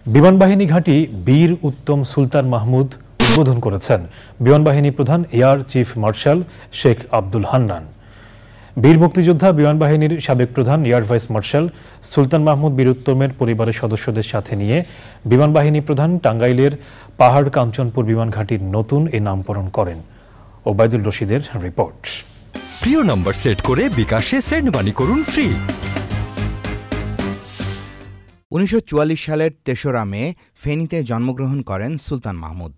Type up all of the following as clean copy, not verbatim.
বিমানবাহিনী ঘাঁটি বীর উত্তম সুলতান মাহমুদ উদ্বোধন করেছেন বিমানবাহিনী প্রধান air chief marshal Sheikh Abdul Hannan. বীর মুক্তিযোদ্ধা বিমানবাহিনীর সাবেক প্রধান এয়ার ভাইস মার্শাল সুলতান মাহমুদ বীর উত্তমের পরিবারের সদস্যদের সাথে নিয়ে বিমানবাহিনী প্রধান টাঙ্গাইলের পাহাড় কাঞ্চনপুর বিমান ঘাঁটির নতুন এ নামকরণ করেন। ওবায়দুল রশিদের রিপোর্ট। প্রিয় নম্বর সেট করে বিকাশে সেন্ড মানি করুন ফ্রি। 1944 সালের ৩রা মে ফেনীতে জন্মগ্রহণ করেন সুলতান মাহমুদ।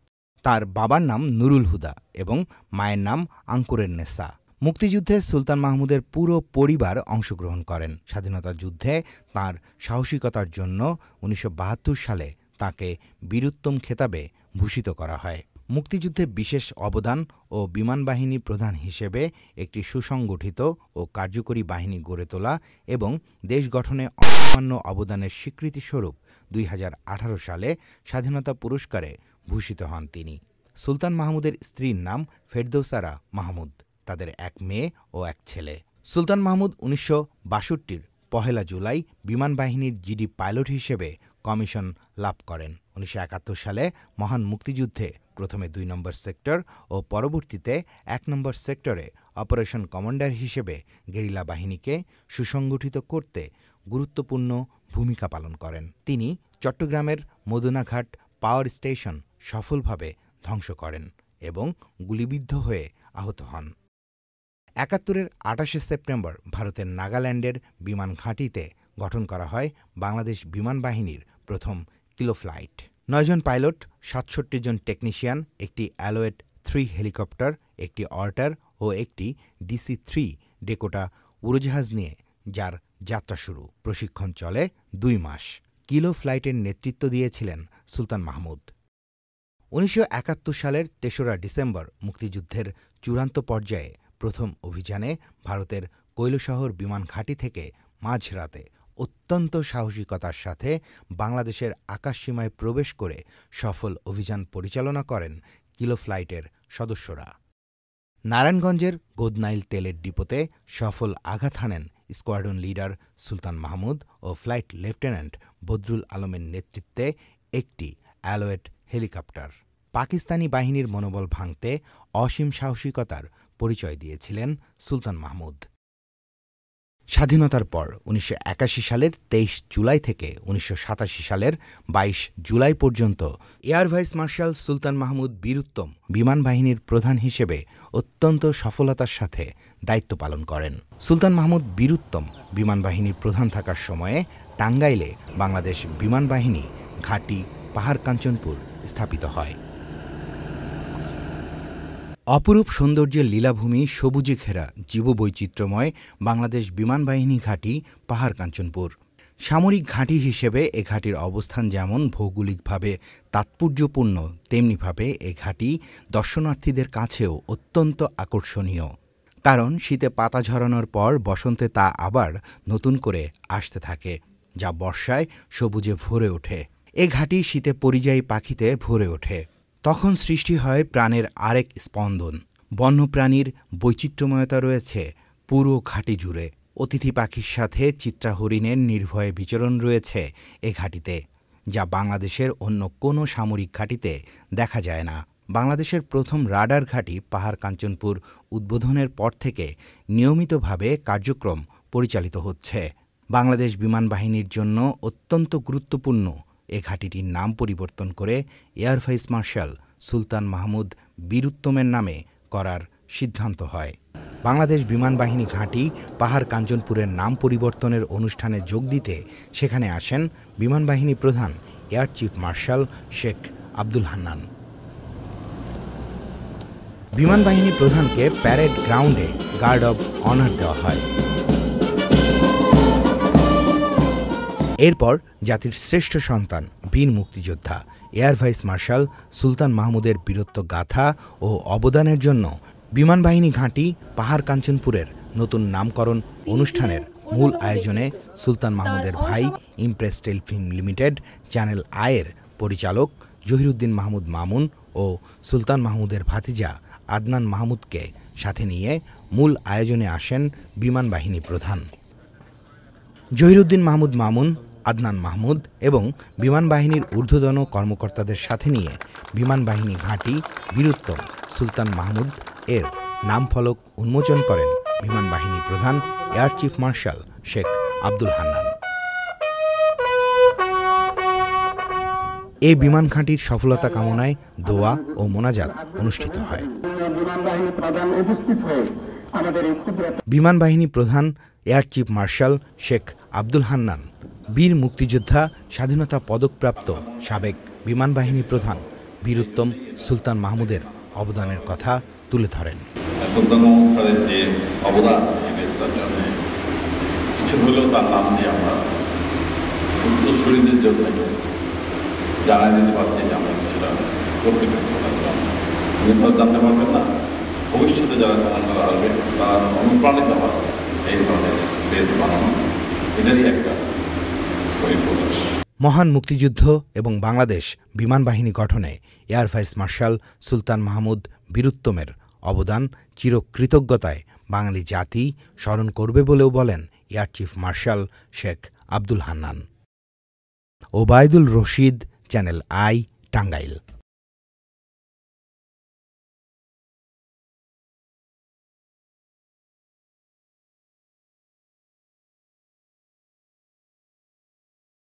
তার বাবার নাম নুরুল হুদা এবং মায়ের নাম আঙ্কুরের নেসা। মুক্তিযুদ্ধে সুলতান মাহমুদের পুরো পরিবার অংশগ্রহণ করেন। স্বাধীনতা যুদ্ধে তাঁর সাহসিকতার জন্য 1972 সালে তাঁকে বীরোত্তম খেতাবে ভূষিত করা হয়। মুক্তিযুদ্ধে বিশেষ অবদান ও বিমানবাহিনী প্রধান হিসেবে একটি সুসংগঠিত ও কার্যকরী বাহিনী গড়ে তোলা এবং দেশ গঠনে অসামান্য অবদানের স্বীকৃতিস্বরূপ 2018 সালে স্বাধীনতা পুরস্কারে ভূষিত হন তিনি। সুলতান মাহমুদের স্ত্রীর নাম ফেরদৌসারা মাহমুদ। তাদের এক মেয়ে ও এক ছেলে। সুলতান মাহমুদ 1962-র 1 জুলাই বিমানবাহিনীর জিডি পাইলট হিসেবে কমিশন লাভ করেন। 1971 সালে মহান মুক্তিযুদ্ধে প্রথমে 2 নম্বর সেক্টর ও পরবর্তীতে 1 নম্বর সেক্টরে অপারেশন কমান্ডার হিসেবে গেরিলা বাহিনীকে সুসংগঠিত করতে গুরুত্বপূর্ণ ভূমিকা পালন করেন। তিনি চট্টগ্রামের মদুনাঘাট পাওয়ার স্টেশন সফলভাবে ধ্বংস করেন এবং গুলিবিদ্ধ হয়ে আহত হন। 71-এর 28 সেপ্টেম্বর ভারতের নাগাল্যান্ডের বিমান ঘাঁটিতে গঠন করা হয় বাংলাদেশ বিমান বাহিনীর প্রথম কিলো ফ্লাইট। 9 জন পাইলট, 67 জন টেকনিশিয়ান, একটি অ্যালোয়েট 3 হেলিকপ্টার, একটি অর্টার ও একটি DC-3 ডেকোটা উড়োজাহাজ নিয়ে যার যাত্রা শুরু। প্রশিক্ষণ চলে 2 মাস। কিলো ফ্লাইটের নেতৃত্ব দিয়েছিলেন সুলতান মাহমুদ। 1971 সালের 3রা ডিসেম্বর মুক্তিযুদ্ধের চূড়ান্ত পর্যায়ে প্রথম অভিযানে ভারতের কৈলশহর বিমান ঘাঁটি থেকে মাঝরাতে অত্যন্ত সাহসিকতার সাথে বাংলাদেশের আকাশসীমায় প্রবেশ করে সফল অভিযান পরিচালনা করেন কিলো ফ্লাইটের সদস্যরা। নারায়ণগঞ্জের গোদনাইল তেলের ডিপোতে সফল আঘাত হানেন স্কোয়াড্রন লিডার সুলতান মাহমুদ ও ফ্লাইট লেফটেন্যান্ট বদরুল আলমের নেতৃত্বে একটি অ্যালোয়েট হেলিকপ্টার। পাকিস্তানি বাহিনীর মনোবল ভাঙতে অসীম সাহসিকতার পরিচয় দিয়েছিলেন সুলতান মাহমুদ। স্বাধীনতার পর 1981 সালের 23 জুলাই থেকে 1987 সালের 22 জুলাই পর্যন্ত এয়ার ভাইস মার্শাল সুলতান মাহমুদ বীর উত্তম বিমান বাহিনীর প্রধান হিসেবে অত্যন্ত সফলতার সাথে দায়িত্ব পালন করেন। সুলতান মাহমুদ বীর উত্তম বিমান বাহিনীর প্রধান থাকার সময়ে টাঙ্গাইলে বাংলাদেশ বিমান বাহিনী ঘাঁটি পাহাড় কাঞ্চনপুর স্থাপিত হয়। অপরূপ সৌন্দর্যের লীলাভূমি, সবুজে ঘেরা জীববৈচিত্র্যময় বাংলাদেশ বিমান বাহিনী ঘাঁটি পাহাড় কাঞ্চনপুর। সামরিক ঘাঁটি হিসেবে এ ঘাঁটির অবস্থান যেমন ভৌগোলিকভাবে তাৎপর্যপূর্ণ, তেমনিভাবে এ ঘাঁটি দর্শনার্থীদের কাছেও অত্যন্ত আকর্ষণীয়। কারণ শীতে পাতা ঝরানোর পর বসন্তে তা আবার নতুন করে আসতে থাকে, যা বর্ষায় সবুজে ভরে ওঠে। এ ঘাঁটি শীতে পরিযায়ী পাখিতে ভরে ওঠে। তখন সৃষ্টি হয় প্রাণের আরেক স্পন্দন। বন্যপ্রাণীর বৈচিত্র্যময়তা রয়েছে পুরো ঘাঁটি জুড়ে। অতিথি পাখির সাথে চিত্রা হরিণের নির্ভয়ে বিচরণ রয়েছে এ ঘাঁটিতে, যা বাংলাদেশের অন্য কোনো সামরিক ঘাঁটিতে দেখা যায় না। বাংলাদেশের প্রথম রাডার ঘাঁটি পাহাড় কাঞ্চনপুর উদ্বোধনের পর থেকে নিয়মিতভাবে কার্যক্রম পরিচালিত হচ্ছে। বাংলাদেশ বিমান বাহিনীর জন্য অত্যন্ত গুরুত্বপূর্ণ এ ঘাঁটিটির নাম পরিবর্তন করে এয়ার ভাইস মার্শাল সুলতান মাহমুদ বীর উত্তমের নামে করার সিদ্ধান্ত হয়। বাংলাদেশ বিমান বাহিনী ঘাঁটি পাহাড় কাঞ্চনপুরের নাম পরিবর্তনের অনুষ্ঠানে যোগ দিতে সেখানে আসেন বিমান বাহিনী প্রধান air chief marshal Sheikh Abdul Hannan. বিমান বাহিনী প্রধানকে প্যারেড গ্রাউন্ডে গার্ড অব অনার দেওয়া হয়। এরপর জাতির শ্রেষ্ঠ সন্তান বীর মুক্তিযোদ্ধা এয়ার ভাইস মার্শাল সুলতান মাহমুদের বীরত্ব গাথা ও অবদানের জন্য বিমান বাহিনী ঘাঁটি পাহাড় কাঞ্চনপুরের নতুন নামকরণ অনুষ্ঠানের মূল আয়োজনে সুলতান মাহমুদের ভাই ইমপ্রেস টেলিফিল্ম লিমিটেড চ্যানেল আয়ের পরিচালক জহিরুদ্দিন মাহমুদ মামুন ও সুলতান মাহমুদের ভাতিজা আদনান মাহমুদকে সাথে নিয়ে মূল আয়োজনে আসেন বিমান বাহিনী প্রধান। জহিরুদ্দিন মাহমুদ মামুন আদনান মাহমুদ এবং বিমান বাহিনীর ঊর্ধ্বতন কর্মকর্তাদের সাথে নিয়ে বিমান বাহিনী ঘাঁটি বীরুত্তম সুলতান মাহমুদ এর নাম ফলক উন্মোচন করেন বিমান বাহিনী প্রধান air chief marshal Sheikh Abdul Hannan. এই বিমান ঘাঁটির সফলতা কামনায় দোয়া ও মোনাজাত অনুষ্ঠিত হয়। বিমান বাহিনী প্রধান air chief marshal Sheikh Abdul Hannan বীর মুক্তিযোদ্ধা স্বাধীনতা পদকপ্রাপ্ত সাবেক বিমান বাহিনী প্রধান বীরুত্তম সুলতান মাহমুদের অবদানের কথা তুলে ধরেন। সুলতান মাহমুদ স্যারের যে অবদান এই দেশটার জন্য কিছু হলেও তার নাম দিয়ে আমরা উত্তরসূরিদের জন্য জানাই দিতে পারছি যে আমরা কিছুটা করতে পেরেছি। উনি তো জানতে পারবেন না, ভবিষ্যতে যারা কমান্ডার আসবে তারা অনুপ্রাণিত হয় এই ধরনের দেশ বানানো, এটারই একটা পরিপ্রকাশ। মহান মুক্তিযুদ্ধ এবং বাংলাদেশ বিমান বাহিনী গঠনে এয়ার ভাইস মার্শাল সুলতান মাহমুদ বীরুত্তমের অবদান চিরকৃতজ্ঞতায় বাঙালি জাতি স্মরণ করবে বলেও বলেন air chief marshal Sheikh Abdul Hannan. Obaidul Rashid, channel I, Tangail.